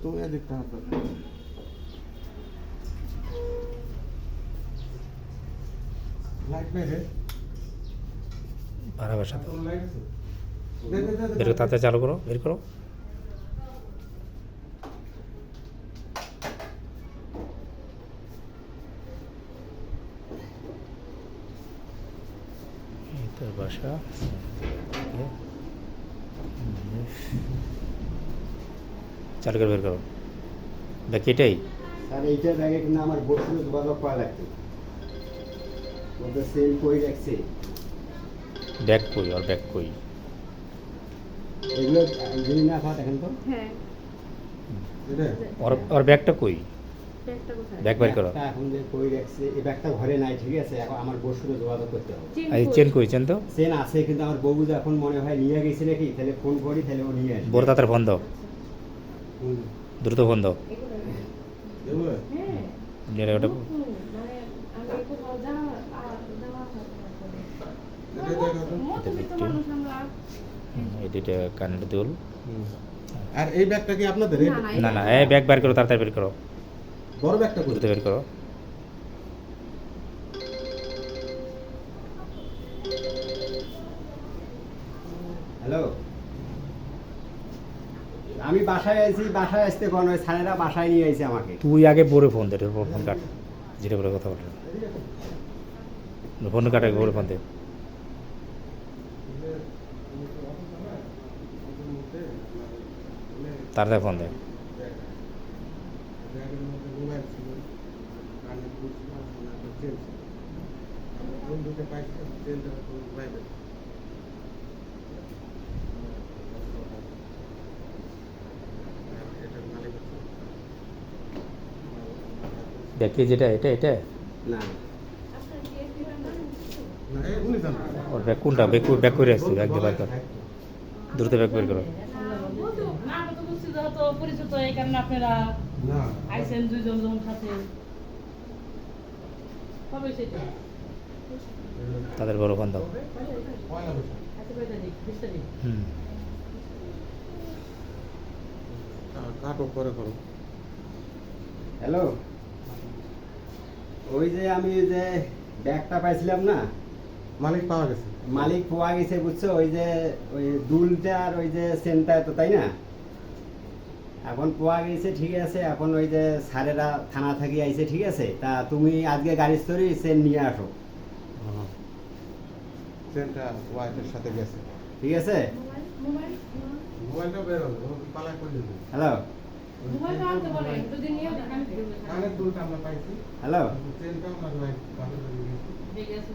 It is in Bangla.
তুমি এদিকটা হাত লাইট নেই রে ভাড়া বাসা তো লাইট আছে বের করো, তাড়াতাড়ি চালু করো, বের করো। এই তোর বাসা। চালু করে বের করো। দেখ এটাই স্যার এইটার আগে কিন্তু আমার বসুন যোগাযোগ করা লাগতো ওদের সেল কই রাখছে ব্যাগ কই, আর ব্যাগ কই? এগুলো যদি না খাওয়া দেখেন তো হ্যাঁ এটা ওর ব্যাগটা কই? ব্যাগটা কোথায়? ব্যাগ বের করো। ব্যাগটা এখন যে কই রাখছে এই ব্যাগটা ঘরে নাই, ঠিক আছে? এখন আমার বসুন যোগাযোগ করতে হবে। এই চেন কই? চেন তো চেন আছে কিন্তু আমার বউ এখন মনে হয় নিয়ে গেছে নাকি, তাহলে ফোন করি, তাহলে ও নিয়ে আসবে। বড় তাড়াতাড়ি ফোন দাও, দ্রুত ফোন দাও। এগুলো হ্যাঁ যেটা ওটা মানে আমি কোথাও যাওয়া হয় না। এটা দেখো তো। মধ্যবিত্ত মানুষ আমরা। এই দুইটা কানের দুল। আর এই ব্যাগটা কি আপনাদের না, না, না না, এই ব্যাগ বের করো, তাড়াতাড়ি বের করো, বড় ব্যাগটা কই দ্রুত বের করো। হ্যালো, আমি বাসায় আইছি, বাসায় আসতে কোন ওই স্যারেরা বাসায় নিয়ে আইছে আমাকে। তুই আগে বড় ফোন দে, ফোন কাট, যেটা বলে কথা বলে ফোন কাটে, বড় ফোন দে। তাড়াতাড়ি ফোন দে। ব্যাগের মধ্যে মোবাইল ছিল কানে বুঝছিল না তো চেঞ্জ বন্ধুকে পাইছে চেঞ্জটা তো বাইরে এটা মালিক আছে দেখি যেটা, এটা এটা না না এই উনি জানেন ওর ব্যাগ কোনটা? ব্যাগ ব্যাগ করে আসছি, ব্যাগ দিয়ে বের কর, দ্রুত ব্যাগ বের করো। না আমরা তো বুঝছি যেহেতু পরিচিত এই কারণে আপনারা না আইসেন দুইজন যখন সাথে হবে সেটা তাদের বড় ফোন দাও। পয়লা বৈশাখ আচ্ছা কয়টা দিক 20 তারিখ হুম, কাটো পরে করো হ্যালো, ওই যে আমি যে ব্যাগটা পাইছিলাম না, মালিক পাওয়া গেছে মালিক পাওয়া গেছে, বুঝছো? ওই যে ওই দুলটা আর ওই যে সেনটা তো, তাই না? এখন পাওয়া গেছে, ঠিক আছে। এখন ওই যে স্যারেরা থানা থেকে আইছে, ঠিক আছে? তা তুমি আজকে গাড়ি স্তরি সেন নিয়ে আসো, ট্রেনটা ওয়াইফের সাথে গেছে ঠিক আছে? মোবাইল মোবাইলটা বের হলো পালায় করে দিল হ্যালো মোবাইল আনতে বলে যদি নিয়ে দেখান কানের দুলটা আমরা পাইছি হ্যালো ট্রেনটা আমরা ওয়াইফ বাসা থেকে গেছি ঠিক আছে